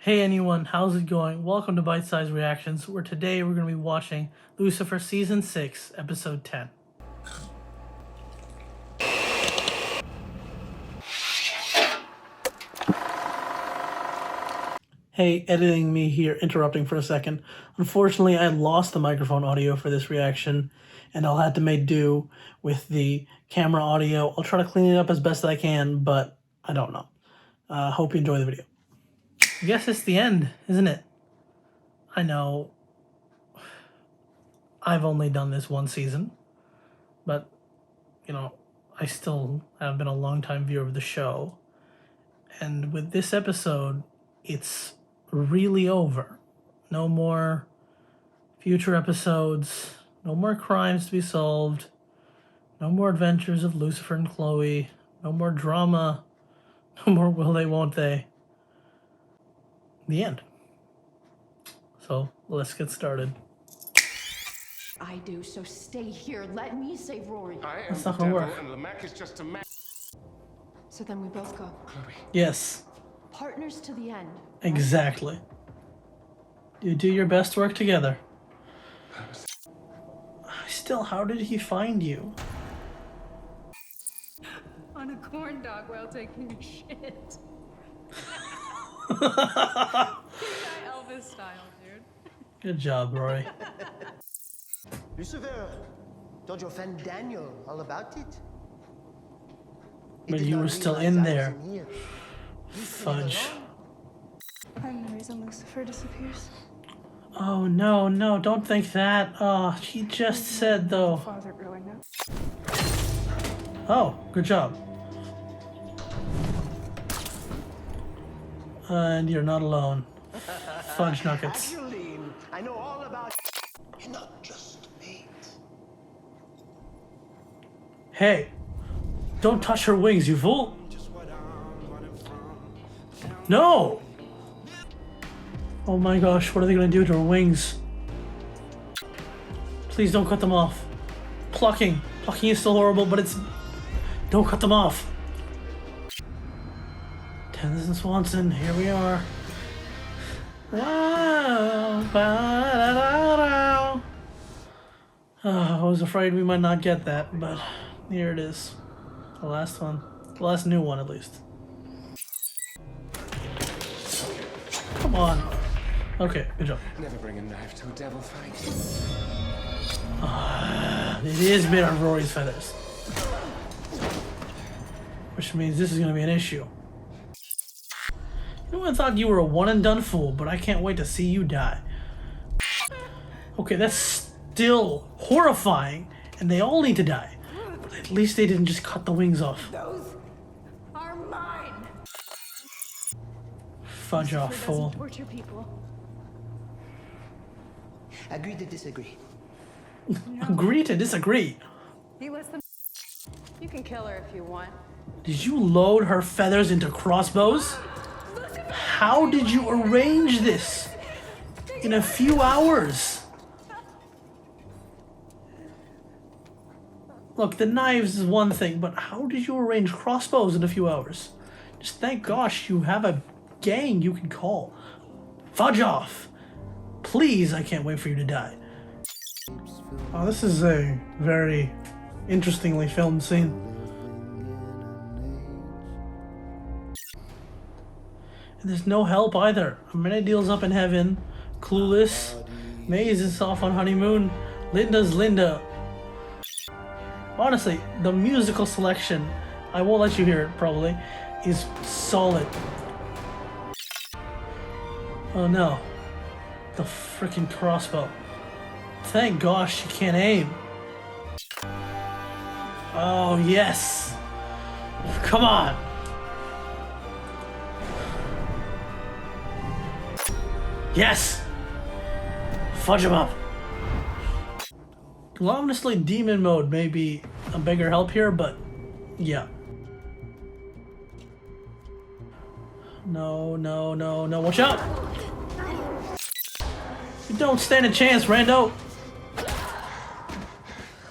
Hey anyone, how's it going? Welcome to Bite Size Reactions, where today we're going to be watching Lucifer Season 6, Episode 10. Hey, editing me here, interrupting for a second. Unfortunately, I lost the microphone audio for this reaction, and I'll have to make do with the camera audio. I'll try to clean it up as best I can, but I don't know. Hope you enjoy the video. I guess it's the end, isn't it? I know I've only done this one season, but, you know, I still have been a long-time viewer of the show. And with this episode, it's really over. No more future episodes, no more crimes to be solved, no more adventures of Lucifer and Chloe, no more drama, no more will they, won't they. The end. So let's get started. I do, so stay here. Let me save Rory. That's not gonna work. And the Mac is just a man. So then we both go. Chloe. Yes, Partners to the end. exactly. You do your best to work together. Still, how did he find you? On a corn dog while taking a shit. Elvis style, dude. Good job, Rory. Lucifer, told your friend Daniel all about it. But you were still in there. Fudge. I'm the reason Lucifer disappears. Oh no, no, don't think that. Oh, he just said though. Father growing up. Oh, good job. And you're not alone. Fudge nuggets. Julian, I know all about. You're not just mate. Hey, don't touch her wings, you fool. No! Oh my gosh, what are they gonna do to her wings? Please don't cut them off. Plucking. Plucking is still horrible, but it's... Don't cut them off. Tennyson Swanson, here we are. Wow. Ba-da-da-da. I was afraid we might not get that, but here it is. The last one. The last new one, at least. Come on. Okay, good job. Never bring a knife to a devil fight. It is made on Rory's feathers. Which means this is going to be an issue. You know, I thought you were a one-and-done fool, but I can't wait to see you die. Okay, that's still horrifying, and they all need to die. But at least they didn't just cut the wings off. Those are mine. Fudge off, fool. Torture people. Agree to disagree. Agree to disagree. He lets them. You can kill her if you want. Did you load her feathers into crossbows? How did you arrange this in a few hours? Look, the knives is one thing, but how did you arrange crossbows in a few hours? Just thank gosh you have a gang you can call. Fudge off. Please, I can't wait for you to die. Oh, this is a very interestingly filmed scene. And there's no help either. Amenadiel's up in heaven, clueless. Maze is off on honeymoon. Linda's Linda. Honestly, the musical selection, I won't let you hear it probably, is solid. Oh no. The freaking crossbow. Thank gosh she can't aim. Oh yes. Come on. Yes! Fudge him up! Honestly, demon mode may be a bigger help here, but yeah. No, no, no, no, watch out! You don't stand a chance, Rando!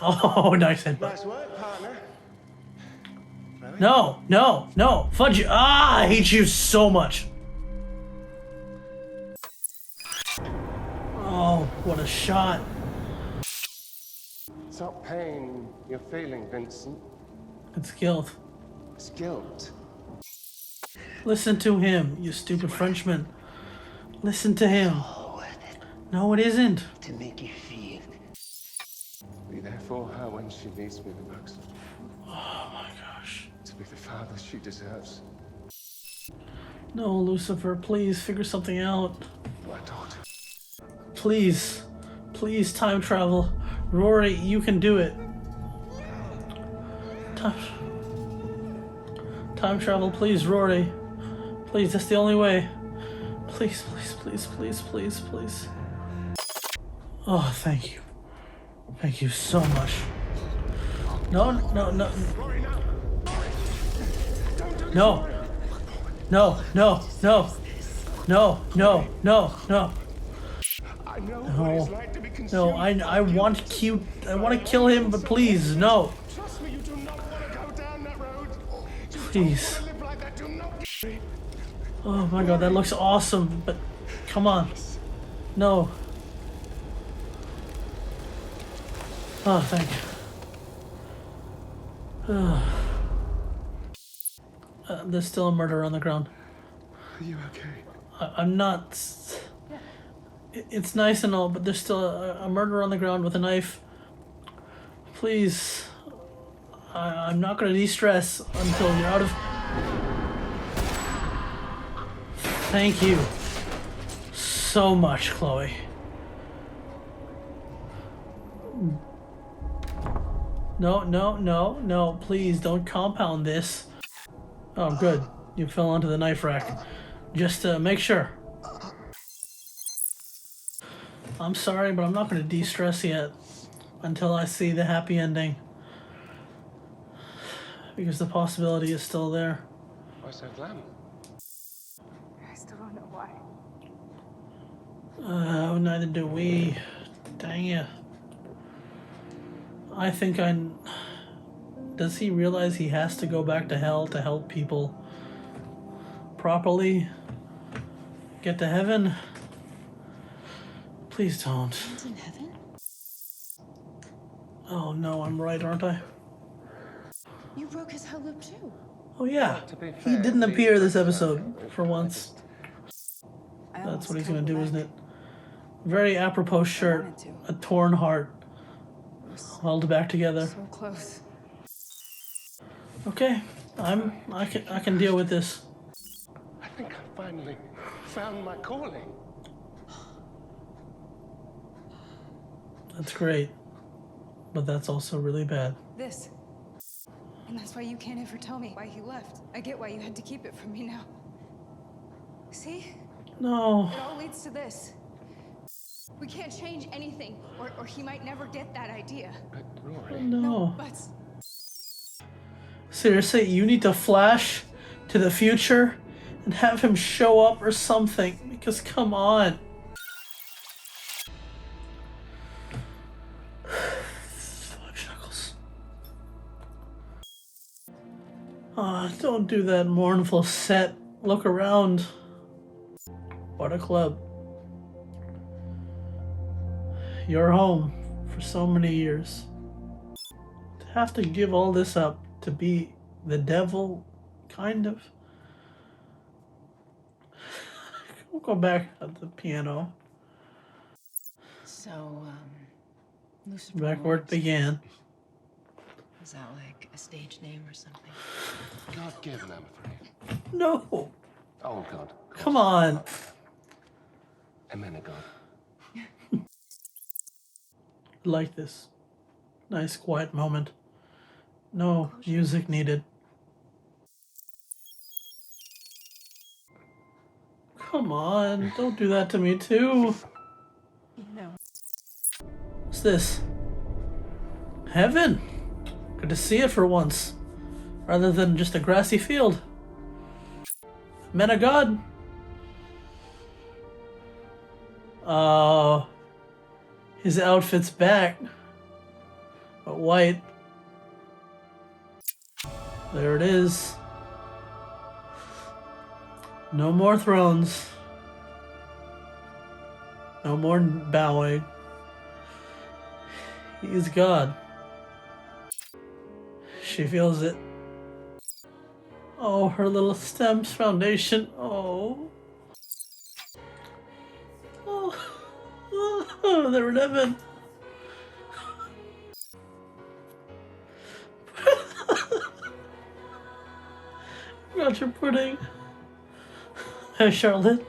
Oh, nice headbutt. Nice work, partner. No, no, no, Fudge you! Ah, I hate you so much! a shot. It's not pain you're feeling, Vincent. It's guilt. It's guilt. Listen to him, you stupid Frenchman. Listen to him. Oh, worth it No, it isn't. to make you feel. Be there for her when she needs me the most. Oh my gosh. To be the father she deserves. No, Lucifer, please figure something out. My daughter. Please. Please time travel. Rory, you can do it. Time travel, please, Rory. Please, that's the only way. Please, please, please, please, please, please. Oh, thank you. Thank you so much. No, no, no. No. No, no, no. No, no, no, no. I know what it's like to be No, I want to kill him, but please, no. Trust me, you do not want to go down that road. Please. Live like that, do not get me. Oh my god, that looks awesome, but come on. No. Oh, thank you. There's still a murder on the ground. Are you okay? I'm not. It's nice and all, but there's still a murderer on the ground with a knife. Please. I'm not going to de-stress until you're out of... Thank you so much, Chloe. No, no, no, no, please don't compound this. Oh, good. You fell onto the knife rack. Just to make sure. I'm sorry, but I'm not going to de-stress yet until I see the happy ending. Because the possibility is still there. Why so glam? I still don't know why. Neither do we. Dang it. I think Does he realize he has to go back to hell to help people properly get to heaven? Please don't. He's in heaven? Oh no, I'm right, aren't I? You broke his hell loop too. Oh yeah. To be He fair, didn't the appear this first episode time, for once. I That's almost what he's held gonna do, back. isn't it? Very apropos shirt. wanted to. A torn heart. It was Held back together. so close. Okay. I can deal with this. I think I finally found my calling. That's great. But that's also really bad. This. And that's why you can't ever tell me why he left. I get why you had to keep it from me now. See? No. It all leads to this. We can't change anything, or he might never get that idea. But Rory, No. But Seriously, you need to flash to the future and have him show up or something. Because come on. Fudge knuckles. Ah, don't do that mournful set. Look around. What a club. Your home for so many years. To have to give all this up to be the devil, kind of. We'll go back at the piano. So, Lucifer. Back where it began. Is that like a stage name or something? God given, I'm afraid. No! Oh God. Come on! Amen, God. Like this. Nice quiet moment. No music needed. Come on, don't do that to me too. no. What's this? Heaven! Good to see it for once. Rather than just a grassy field. Men of God! Oh. His outfit's back. But white. There it is. No more thrones. No more bowing. He's God. She feels it. Oh, her little stems foundation. Oh. Oh, they're in heaven. Got your pudding. Hey, Charlotte.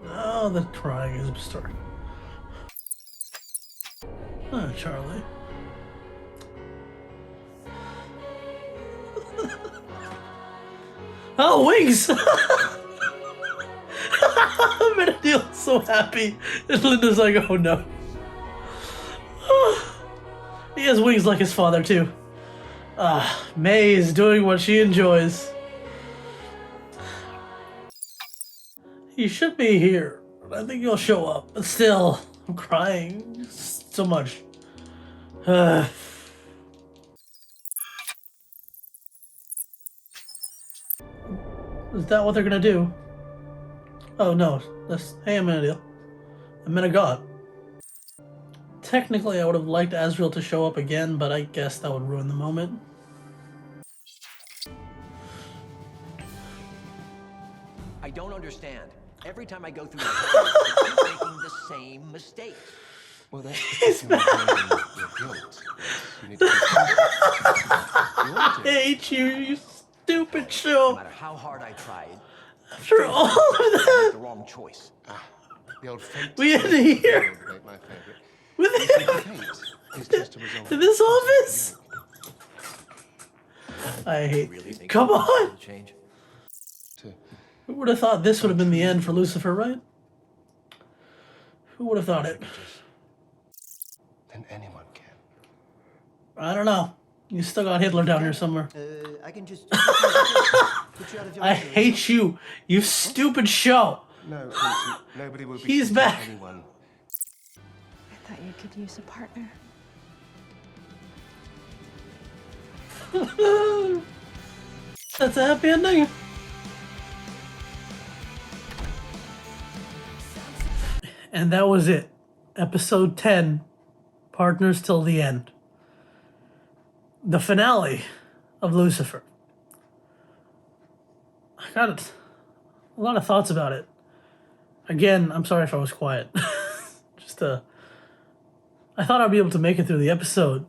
Oh, the crying is starting. Oh, Charlie. Oh, wings! Benedict's so happy. And Linda's like, oh no. He has wings like his father, too. May is doing what she enjoys. He should be here. I think he'll show up. But still, I'm crying so much. Is that what they're gonna do? Oh no, that's... Hey, Amenadiel. I'm in a god. Technically, I would have liked Azrael to show up again, but I guess that would ruin the moment. I don't understand. Every time I go through my house, I keep making the same mistake. Well, that's your guilt. You need to I hate you, you stupid No show. matter how hard I tried, After all of I that, made the wrong choice. The old fate. we had to hear My favorite. with Fate is just a result. to this office. I hate. Really think Come it'll on. change? Who would have thought this would have been the end for Lucifer, right? Who would have thought it? Then anyone can. I don't know. You still got Hitler down here somewhere. I can just put you out of your I misery. hate you, you stupid show. No, Vincent, nobody will be He's cheating back. anyone. I thought you could use a partner. That's a happy ending. And that was it. Episode 10, Partners Till the End. The finale of Lucifer. I got a lot of thoughts about it. Again, I'm sorry if I was quiet. I thought I'd be able to make it through the episode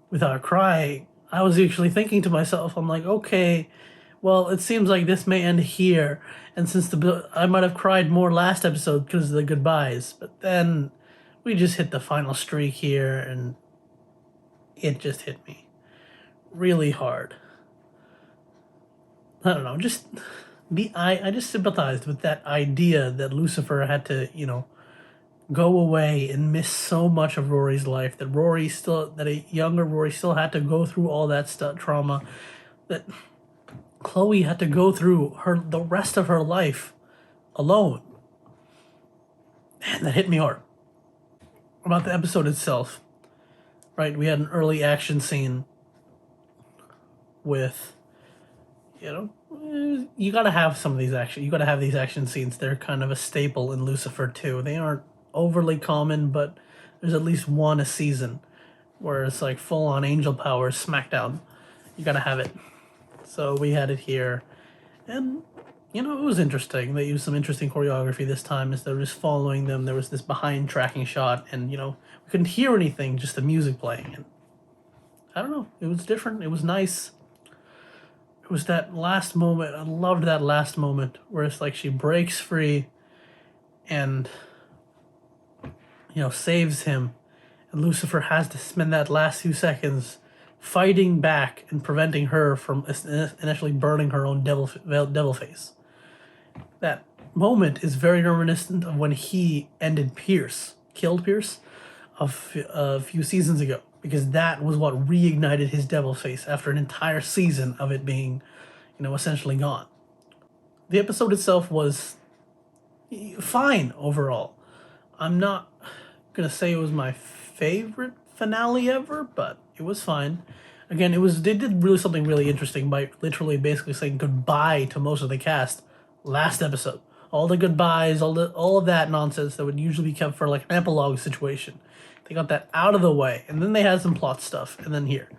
without crying. I was actually thinking to myself, I'm like, okay, well, it seems like this may end here. And since I might have cried more last episode because of the goodbyes, but then we just hit the final streak here, and it just hit me really hard. I don't know, I just sympathized with that idea that Lucifer had to, go away and miss so much of Rory's life, that a younger Rory still had to go through all that trauma, that Chloe had to go through the rest of her life alone. And that hit me hard. About the episode itself, right? We had an early action scene with, you gotta have some of these action. You gotta have these action scenes. They're kind of a staple in Lucifer too. They aren't overly common, but there's at least one a season where it's like full on angel powers smackdown. You gotta have it. So we had it here, and it was interesting. They used some interesting choreography this time as they were just following them. There was this behind tracking shot, and we couldn't hear anything, just the music playing. And I don't know, it was different. It was nice. It was that last moment. I loved that last moment where it's like she breaks free and saves him, and Lucifer has to spend that last few seconds fighting back and preventing her from initially burning her own devil face. That moment is very reminiscent of when he killed Pierce a few seasons ago, because that was what reignited his devil face after an entire season of it being, essentially gone. The episode itself was fine overall. I'm not gonna say it was my favorite finale ever, but it was fine. Again, they did really something really interesting by literally basically saying goodbye to most of the cast last episode. All the goodbyes, all of that nonsense that would usually be kept for like an epilogue situation. They got that out of the way, and then they had some plot stuff, and then here.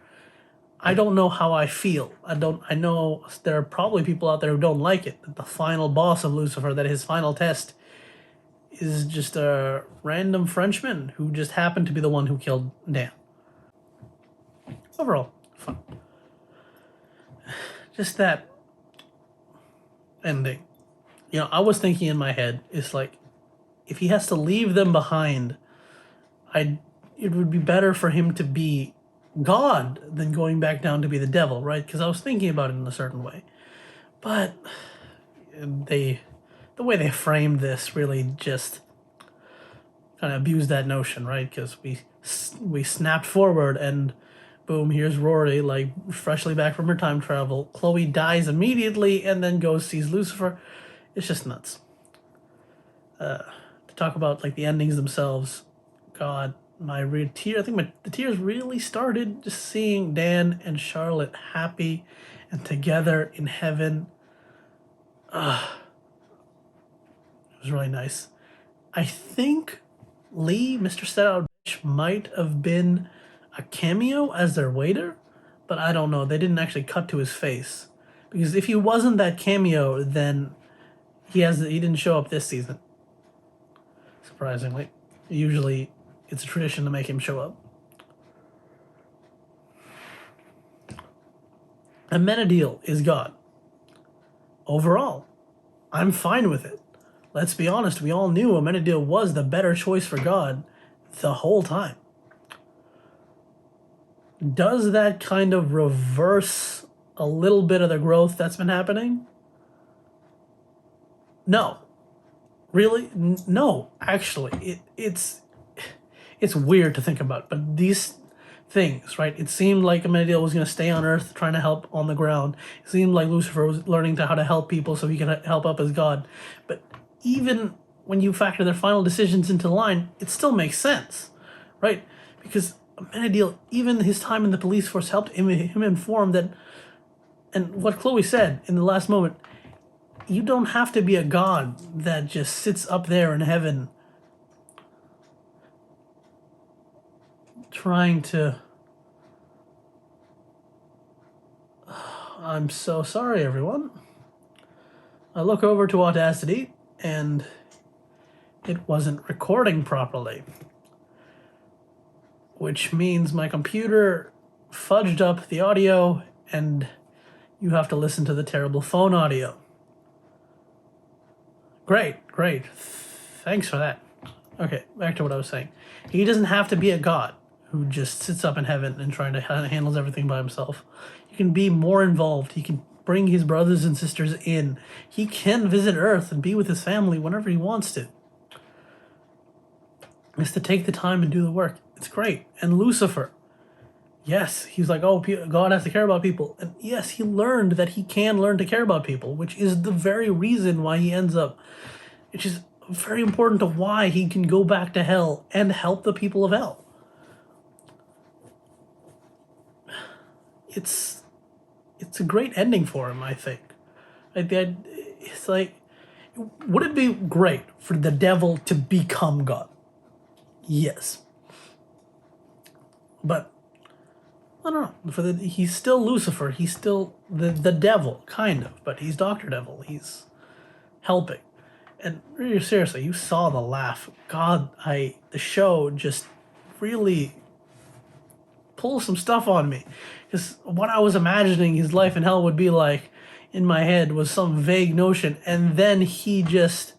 I don't know how I feel. I know there are probably people out there who don't like it, that the final boss of Lucifer, that his final test is just a random Frenchman who just happened to be the one who killed Dan. Overall, fun. Just that ending. You know, I was thinking in my head, it's like, if he has to leave them behind, it would be better for him to be God than going back down to be the devil, right? Because I was thinking about it in a certain way. But the way they framed this really just kind of abused that notion, right? Because we snapped forward and boom, here's Rory, like, freshly back from her time travel. Chloe dies immediately and then sees Lucifer. It's just nuts. To talk about, like, the endings themselves, God, the tears really started just seeing Dan and Charlotte happy and together in heaven. It was really nice. I think Lee, Mr. Set Out Bitch, might have been a cameo as their waiter, but I don't know. They didn't actually cut to his face. Because if he wasn't that cameo, then he didn't show up this season. Surprisingly. Usually it's a tradition to make him show up. Amenadiel is God. Overall, I'm fine with it. Let's be honest, we all knew Amenadiel was the better choice for God the whole time. Does that kind of reverse a little bit of the growth that's been happening? No. Really? No, actually. It's weird to think about, but these things, right? It seemed like Amenadiel was going to stay on Earth trying to help on the ground. It seemed like Lucifer was learning how to help people so he can help up as God. But even when you factor their final decisions into line, it still makes sense, right? Because Amenadiel, even his time in the police force, helped him inform that, and what Chloe said in the last moment, you don't have to be a god that just sits up there in heaven trying to... I'm so sorry, everyone. I look over to Audacity, and it wasn't recording properly. Which means my computer fudged up the audio, and you have to listen to the terrible phone audio. Great. Thanks for that. Okay, back to what I was saying. He doesn't have to be a god who just sits up in heaven and trying to handles everything by himself. He can be more involved. He can bring his brothers and sisters in. He can visit Earth and be with his family whenever he wants to. Is to take the time and do the work. It's great. And Lucifer, yes, he's like, oh, God has to care about people. And yes, he learned that he can learn to care about people, which is the very reason why he ends up, which is very important to why he can go back to hell and help the people of hell. It's a great ending for him, I think. It's like, would it be great for the devil to become God? Yes. But I don't know. He's still Lucifer. He's still the devil, kind of. But he's Dr. Devil. He's helping. And really, seriously, you saw the laugh. God, the show just really pulls some stuff on me. Because what I was imagining his life in hell would be like in my head was some vague notion. And then he's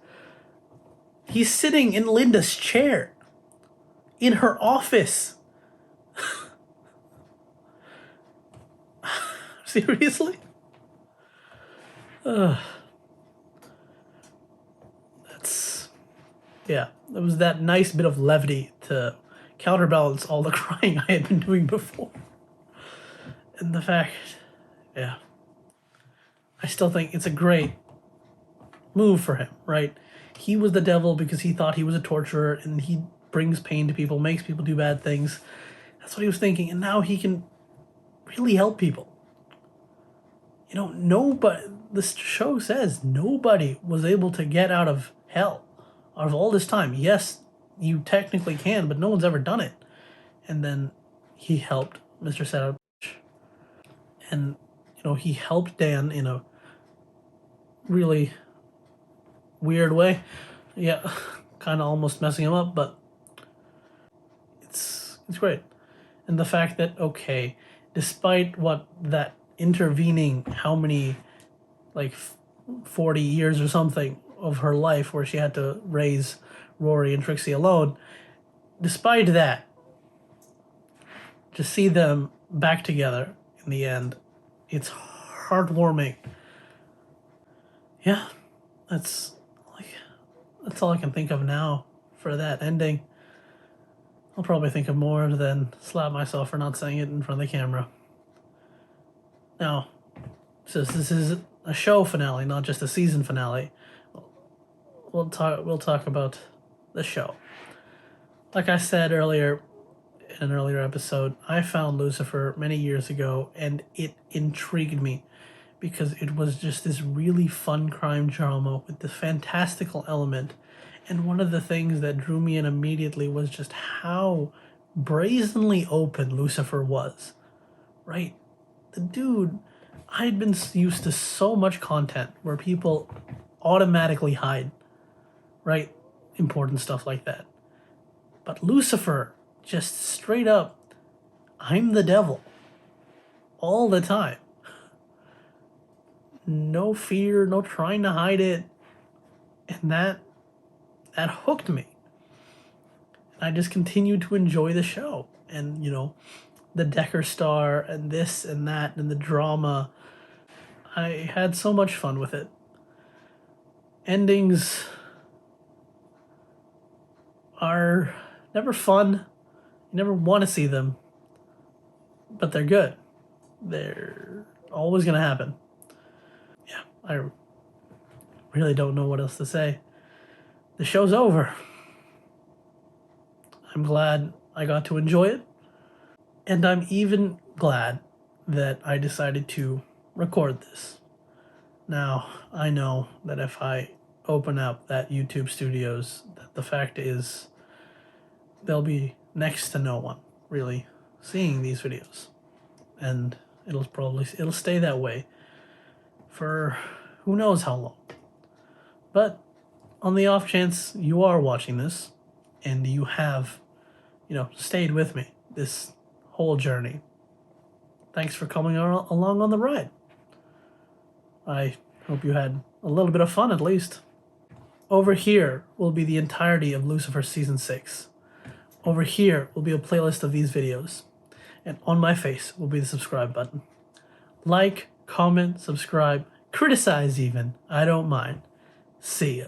sitting in Linda's chair. In her office. Seriously? Yeah, it was that nice bit of levity to counterbalance all the crying I had been doing before. And the fact, yeah, I still think it's a great move for him, right? He was the devil because he thought he was a torturer and he brings pain to people, makes people do bad things. That's what he was thinking, and now he can really help people. You know, this show says nobody was able to get out of hell out of all this time. Yes, you technically can, but no one's ever done it. and then he helped Mr. Setup, and he helped Dan in a really weird way. Yeah, kind of almost messing him up, but it's great. And the fact that, okay, despite what that intervening, how many, like 40 years or something of her life where she had to raise Rory and Trixie alone, despite that, to see them back together in the end, it's heartwarming. Yeah, that's all I can think of now for that ending. I'll probably think of more than slap myself for not saying it in front of the camera. Now, since this is a show finale, not just a season finale, we'll talk about the show. Like I said earlier in an earlier episode, I found Lucifer many years ago, and it intrigued me because it was just this really fun crime drama with the fantastical element. And one of the things that drew me in immediately was just how brazenly open Lucifer was. Right? The dude, I'd been used to so much content where people automatically hide, right? Important stuff like that. But Lucifer, just straight up, I'm the devil. All the time. No fear, no trying to hide it. And that hooked me. And I just continued to enjoy the show. And, the Decker Star and this and that and the drama. I had so much fun with it. Endings are never fun. You never want to see them. But they're good. They're always going to happen. Yeah, I really don't know what else to say. The show's over. I'm glad I got to enjoy it. And I'm even glad that I decided to record this. Now, I know that if I open up that YouTube Studios, that the fact is there'll be next to no one really seeing these videos. And it'll stay that way for who knows how long. But on the off chance you are watching this and you have, stayed with me this whole journey, thanks for coming along on the ride. I hope you had a little bit of fun at least. Over here will be the entirety of Lucifer Season 6. Over here will be a playlist of these videos. And on my face will be the subscribe button. Like, comment, subscribe, criticize even. I don't mind. See ya.